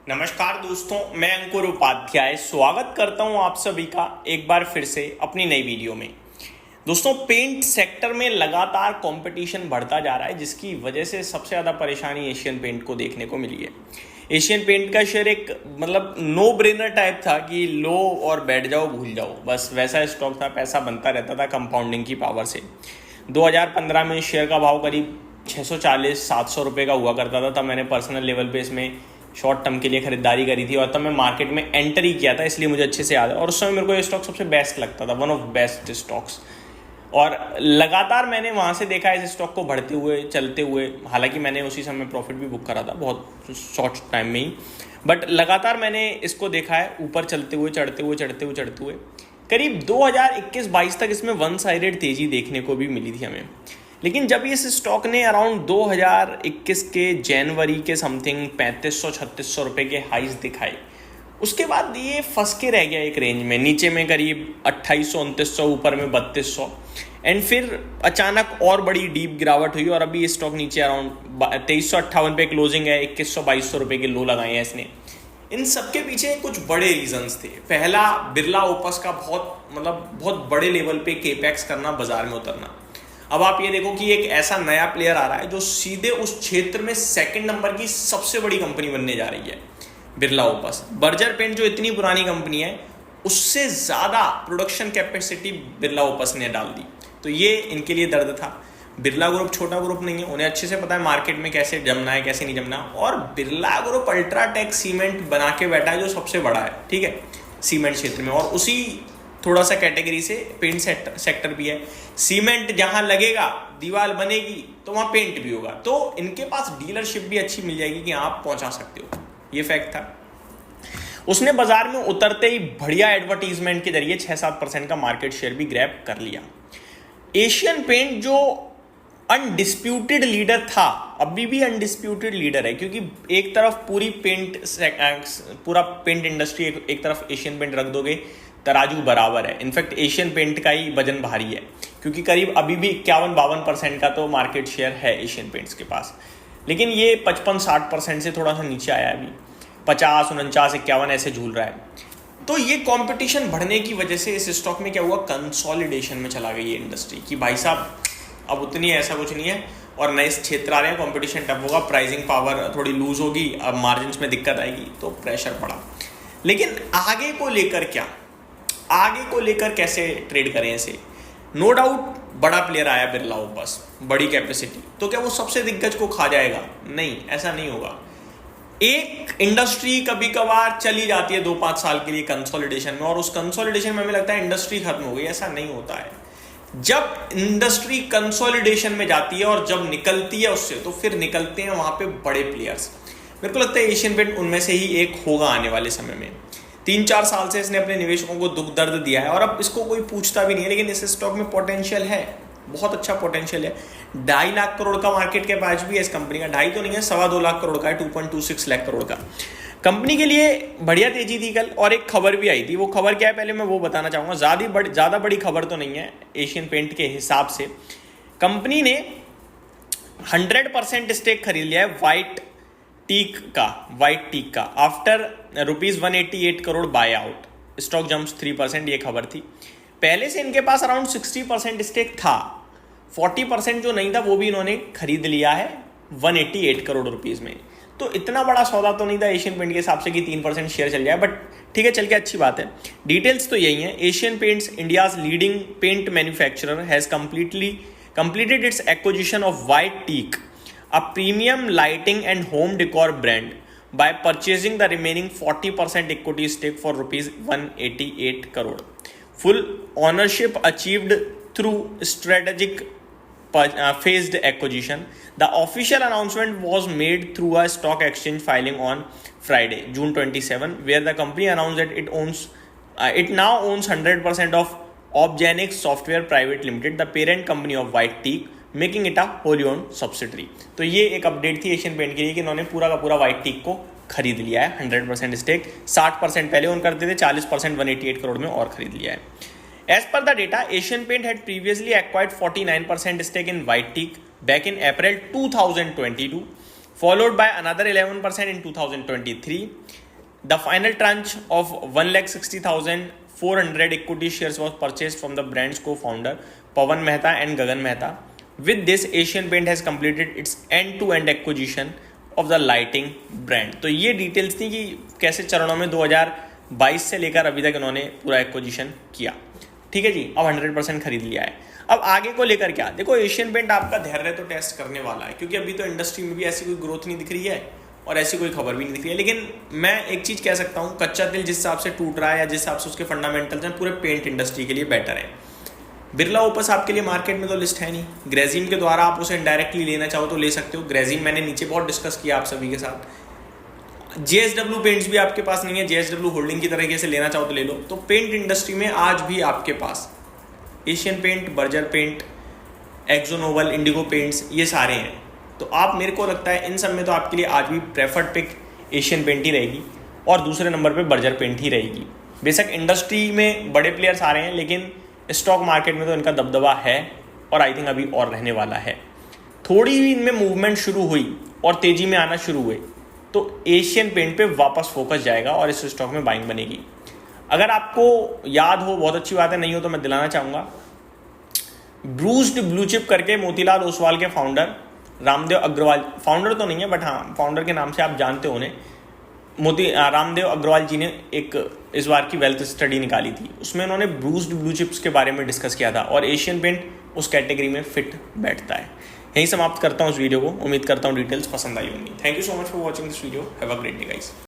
नमस्कार दोस्तों, मैं अंकुर उपाध्याय स्वागत करता हूं आप सभी का एक बार फिर से अपनी नई वीडियो में। दोस्तों, पेंट सेक्टर में लगातार कंपटीशन बढ़ता जा रहा है, जिसकी वजह से सबसे ज़्यादा परेशानी एशियन पेंट को देखने को मिली है। एशियन पेंट का शेयर एक नो ब्रेनर टाइप था कि लो और बैठ जाओ भूल जाओ, बस वैसा स्टॉक था, पैसा बनता रहता था कंपाउंडिंग की पावर से। 2015 में शेयर का भाव करीब 640-700 रुपये का हुआ करता था। तब मैंने पर्सनल लेवल पे इसमें शॉर्ट टर्म के लिए खरीदारी करी थी और तब मैं मार्केट में एंट्री किया था, इसलिए मुझे अच्छे से याद है। और उस समय मेरे को ये स्टॉक सबसे बेस्ट लगता था, वन ऑफ बेस्ट स्टॉक्स। और लगातार मैंने वहाँ से देखा इस स्टॉक को बढ़ते हुए चलते हुए। हालांकि मैंने उसी समय प्रॉफिट भी बुक करा था बहुत शॉर्ट टाइम में ही, बट लगातार मैंने इसको देखा है ऊपर चलते हुए चढ़ते हुए चढ़ते हुए चढ़ते हुए। करीब 2021-22 तक इसमें वन साइडेड तेजी देखने को भी मिली थी हमें। लेकिन जब इस स्टॉक ने अराउंड 2021 के जनवरी के समथिंग 3500-3600 रुपये के हाइज दिखाए, उसके बाद ये फंस के रह गया एक रेंज में, नीचे में करीब 2800-2900, ऊपर में 3200, एंड फिर अचानक और बड़ी डीप गिरावट हुई और अभी ये स्टॉक नीचे अराउंड 2358 पे क्लोजिंग है। 2100-2200 रुपये के लो लगाए हैं इसने। इन सबके पीछे कुछ बड़े रीजंस थे। पहला, बिरला ओपस का बहुत बड़े लेवल पे केपेक्स करना, बाजार में उतरना। अब आप ये देखो कि एक ऐसा नया प्लेयर आ रहा है जो सीधे उस क्षेत्र में सेकंड नंबर की सबसे बड़ी कंपनी बनने जा रही है, बिरला ओपस। बर्जर पेंट जो इतनी पुरानी कंपनी है, उससे ज़्यादा प्रोडक्शन कैपेसिटी बिरला ओपस ने डाल दी। तो ये इनके लिए दर्द था। बिरला ग्रुप छोटा ग्रुप नहीं है, उन्हें अच्छे से पता है मार्केट में कैसे जमना है कैसे नहीं जमना। और बिरला ग्रुप अल्ट्राटेक सीमेंट बना के बैठा है जो सबसे बड़ा है, ठीक है, सीमेंट क्षेत्र में। और उसी थोड़ा सा कैटेगरी से पेंट सेक्टर भी है। सीमेंट जहां लगेगा, दीवार बनेगी, तो वहां पेंट भी होगा। तो इनके पास डीलरशिप भी अच्छी मिल जाएगी कि आप पहुंचा सकते हो, ये फैक्ट था। उसने बाजार में उतरते ही बढ़िया एडवर्टीजमेंट के जरिए 6-7% का मार्केट शेयर भी ग्रैब कर लिया। एशियन पेंट जो अनडिस्प्यूटेड लीडर था, अभी भी अनडिस्प्यूटेड लीडर है, क्योंकि एक तरफ पूरा पेंट इंडस्ट्री, एक तरफ एशियन पेंट रख दोगे, तराजू बराबर है। इनफैक्ट एशियन पेंट का ही वजन भारी है, क्योंकि करीब अभी भी 51-52% का तो मार्केट शेयर है एशियन पेंट्स के पास। लेकिन ये 55-60% से थोड़ा सा नीचे आया, अभी 50-49-51 ऐसे झूल रहा है। तो ये कंपटीशन बढ़ने की वजह से इस स्टॉक में क्या हुआ, कंसोलिडेशन में चला गई ये इंडस्ट्री कि भाई साहब अब उतनी ऐसा कुछ नहीं है और नए क्षेत्र आ रहे हैं, कंपटीशन टफ होगा, प्राइसिंग पावर थोड़ी लूज होगी, अब मार्जिन में दिक्कत आएगी, तो प्रेशर पड़ा। लेकिन आगे को लेकर क्या, आगे को लेकर कैसे ट्रेड करें इसे। नो डाउट बड़ा प्लेयर आया बिरला ओपस, बड़ी कैपेसिटी, तो क्या वो सबसे दिग्गज को खा जाएगा? नहीं, ऐसा नहीं होगा। एक इंडस्ट्री कभी कभार चली जाती है 2-5 साल के लिए कंसोलिडेशन में, और उस कंसोलिडेशन में हमें लगता है इंडस्ट्री खत्म हो गई। ऐसा नहीं होता है। जब इंडस्ट्री कंसोलिडेशन में जाती है और जब निकलती है उससे, तो फिर निकलते हैं वहां पे बड़े प्लेयर्स। मेरे को लगता है एशियन पेंट उनमें से ही एक होगा आने वाले समय में। 3-4 साल से इसने अपने निवेशकों को दुख दर्द दिया है और अब इसको कोई पूछता भी नहीं है, लेकिन इस स्टॉक में पोटेंशियल है, बहुत अच्छा पोटेंशियल है। 2.5 लाख करोड़ का मार्केट कैप आज भी है इस कंपनी का, 2.5 तो नहीं है, 2.25 लाख करोड़ का है, 2.26 लाख करोड़ का। कंपनी के लिए बढ़िया तेजी थी कल, और एक खबर भी आई थी। वो खबर क्या है पहले मैं वो बताना चाहूँगा। ज़्यादा बड़ी खबर तो नहीं है एशियन पेंट के हिसाब से। कंपनी ने 100% स्टेक खरीद लिया है वाइट टीक का after ₹188 crore bye out. Stock jumps 3%, ये खबर थी। पहले से इनके पास अराउंड 60% स्टेक था, 40% जो नहीं था वो भी इन्होंने खरीद लिया है 188 करोड़ रुपीज़ में। तो इतना बड़ा सौदा तो नहीं था एशियन पेंट के हिसाब से कि 3% शेयर चल जाए, बट ठीक है, चल के अच्छी बात है। डिटेल्स तो यही है। Asian Paints, India's leading paint manufacturer, has completed its acquisition of White Teak, a premium lighting and home decor brand, by purchasing the remaining 40% equity stake for ₹188 crore. Full ownership achieved through strategic phased acquisition. The official announcement was made through a stock exchange filing on Friday, June 27, where the company announced that it now owns 100% of Opgenics Software Private Limited, the parent company of White Teak, making it a wholly owned subsidiary. तो ये एक update थी Asian paint के लिए कि इन्होंने पूरा का पूरा व्हाइट टीक को खरीद लिया है। 100% स्टेक, 60% पहले ओन करते थे, 40% 188 करोड़ में और खरीद लिया है। As per the data, Asian Paint had previously acquired 49% stake in White Teak back in April 2022 followed by another 11% in 2023. The final tranche of 1,60,400 equity shares was purchased from the brand's co-founder Pawan Mehta and Gagan Mehta. With this, Asian Paint has completed its end-to-end acquisition of the lighting brand. तो ये details थी कि कैसे चरणों में 2022 से लेकर अभी तक इन्होंने पूरा एक्विजिशन किया। ठीक है जी, अब 100% खरीद लिया है। अब आगे को लेकर क्या, देखो एशियन पेंट आपका धैर्य तो टेस्ट करने वाला है, क्योंकि अभी तो इंडस्ट्री में भी ऐसी कोई ग्रोथ नहीं दिख रही है और ऐसी कोई खबर भी नहीं दिख रही है। लेकिन मैं एक चीज़ कह सकता हूँ, कच्चा तेल जिस हिसाब से टूट रहा है या जिस हिसाब से उसके फंडामेंटल्स हैं, पूरे पेंट इंडस्ट्री के लिए बेटर है। बिरला ओपस आपके लिए मार्केट में तो लिस्ट है नहीं, ग्रेजिम के द्वारा आप उसे इनडायरेक्टली लेना चाहो तो ले सकते हो। ग्रेजिम मैंने नीचे बहुत डिस्कस किया आप सभी के साथ। JSW पेंट्स भी आपके पास नहीं है, JSW होल्डिंग की तरीके से लेना चाहो तो ले लो। तो पेंट इंडस्ट्री में आज भी आपके पास Asian paint, Berger paint, Akzo Nobel, Indigo paints, ये सारे हैं। तो आप, मेरे को लगता है इन सब में तो आपके लिए आज भी प्रेफर्ड पिक एशियन पेंट ही रहेगी और दूसरे नंबर पे बर्जर पेंट ही रहेगी। बेशक इंडस्ट्री में बड़े प्लेयर्स आ रहे हैं, लेकिन स्टॉक मार्केट में तो इनका दबदबा है और आई थिंक अभी और रहने वाला है। थोड़ी भी इनमें मूवमेंट शुरू हुई और तेज़ी में आना शुरू हुए तो एशियन पेंट पे वापस फोकस जाएगा और इस स्टॉक में बाइंग बनेगी। अगर आपको याद हो, बहुत अच्छी बात है, नहीं हो तो मैं दिलाना चाहूँगा, ब्रूस्ड ब्लू चिप करके मोतीलाल ओसवाल के फाउंडर रामदेव अग्रवाल, फाउंडर तो नहीं है बट हाँ फाउंडर के नाम से आप जानते हो उन्हें, रामदेव अग्रवाल जी ने एक इस बार की वेल्थ स्टडी निकाली थी, उसमें उन्होंने ब्रूस्ड ब्लू चिप्स के बारे में डिस्कस किया था और एशियन पेंट उस कैटेगरी में फिट बैठता है। यहीं समाप्त करता हूँ इस वीडियो को। उम्मीद करता हूँ डिटेल्स पसंद आई होंगी। Thank you so much for watching this video. Have a great day guys.